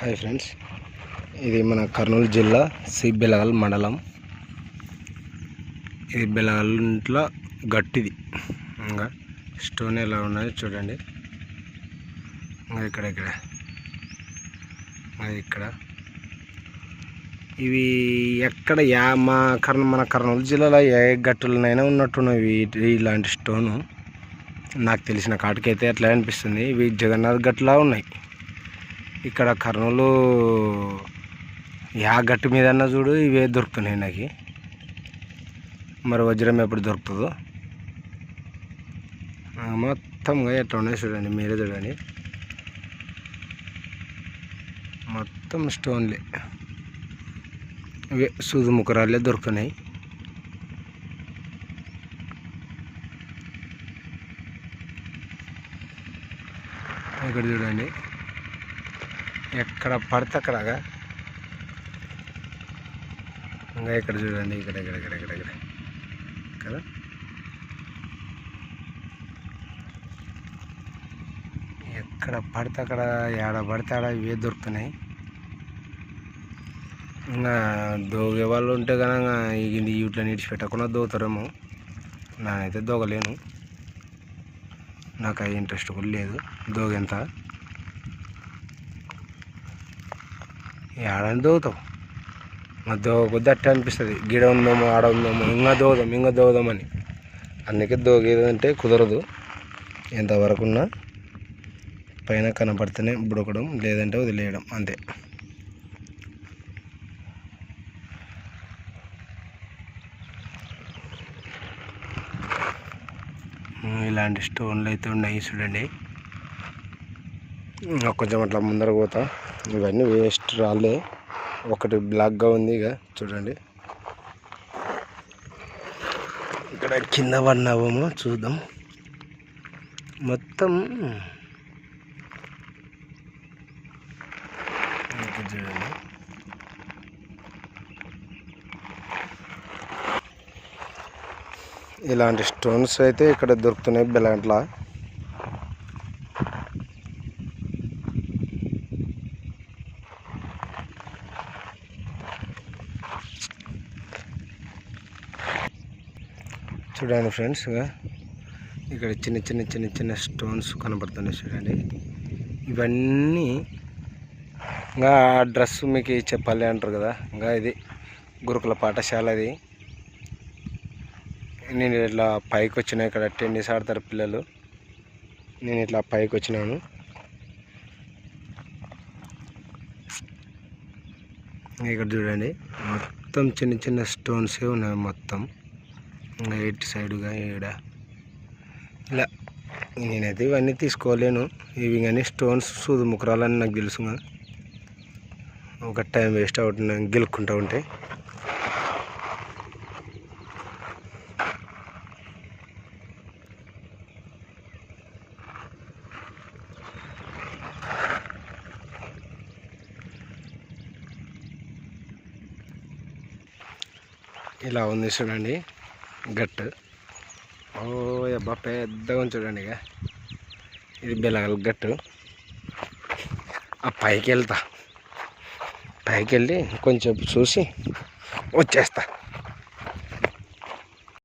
Hi friends, ఇది మన కర్నూలు జిల్లా సి బెలగల్ మండలం. ఇది బెలగల్ ఇంట్లో గట్టిది. ఇంకా స్టోన్ ఎలా ఉన్నది చూడండి. ఇంకా ఇక్కడ ఇవి ఎక్కడ మన కర్నూలు జిల్లాలో ఏ గట్టులనైనా ఉన్నట్టున్నవి ఇలాంటి స్టోను. నాకు తెలిసిన కాటికైతే అట్లా అనిపిస్తుంది. ఇవి జగన్నాథ్ గట్టులా ఉన్నాయి. ఇక్కడ కర్నూలు యా గట్టు మీద చూడు ఇవే దొరుకుతున్నాయి నాకు. మరి వజ్రం ఎప్పుడు దొరుకుతుందో మొత్తంగా ఎట్లా ఉన్నాయి చూడండి, మీరే చూడండి. మొత్తం స్టోన్లే, ఇవే సూదు ముఖరాలే దొరుకుతున్నాయి. ఇక్కడ చూడండి, ఎక్కడ పడితే అక్కడగా. ఇంకా ఇక్కడ చూడండి, ఇక్కడ కదా. ఎక్కడ పడితే అక్కడ, ఏడ పడితే ఆడ ఇవే దొరుకుతున్నాయి. ఇంకా దోగే వాళ్ళు ఉంటే కనుక వీటిని విడిచిపెట్టకుండా దోగుతారేమో. నేనైతే దోగలేను, నాకు అది ఇంట్రెస్ట్ కూడా లేదు దోగేంత. ఏడని దోగుతావు, దోగొద్దు అట్టే అనిపిస్తుంది. గిడ ఉందేమో, ఆడ ఉందేమో, ఇంకా దోగుదామని. అందుకే దోగేదంటే కుదరదు. ఎంతవరకున్నా పైన కనపడితేనే బుడకడం, లేదంటే వదిలేయడం అంతే. ఇలాంటి స్టోన్లు అయితే ఉన్నాయి చూడండి. కొంచెం అట్లా ముందర పోతా. ఇవన్నీ వేస్ట్ రాళ్ళే. ఒకటి బ్లాక్గా ఉంది, ఇక చూడండి. ఇక్కడ కింద పడినావేమో చూద్దాం. మొత్తం చూడండి, ఇలాంటి స్టోన్స్ అయితే ఇక్కడ దొరుకుతున్నాయి బెలగంట్ల. చూడండి ఫ్రెండ్స్, ఇక్కడ చిన్న స్టోన్స్ కనబడుతున్నాయి చూడండి. ఇవన్నీ ఇంకా డ్రెస్ మీకు చెప్పాలి అంటారు కదా. ఇంకా ఇది గురుకుల పాఠశాలది. నేను ఇట్లా పైకి వచ్చినా, ఇక్కడ టెన్నిస్ ఆడతారు పిల్లలు. నేను ఇట్లా పైకి వచ్చినాను. ఇక్కడ చూడండి, మొత్తం చిన్న స్టోన్సే ఉన్నాయి మొత్తం. ఇంకా ఎటు సైడుగా ఈడ ఇలా. నేనైతే ఇవన్నీ తీసుకోలేను. ఇవి కానీ స్టోన్స్ సూదు ముఖరాలని నాకు తెలుసు. ఒక టైం వేస్ట్ అవుతుంది గెలుక్కుంటూ ఉంటే. ఇలా ఉంది చూడండి గట్టు. ఓ అబ్బా పెద్దగా ఉంది చూడండి. ఇక ఇది బెలగల్ గట్టు. ఆ పైకి వెళ్ళి కొంచెం చూసి వచ్చేస్తా.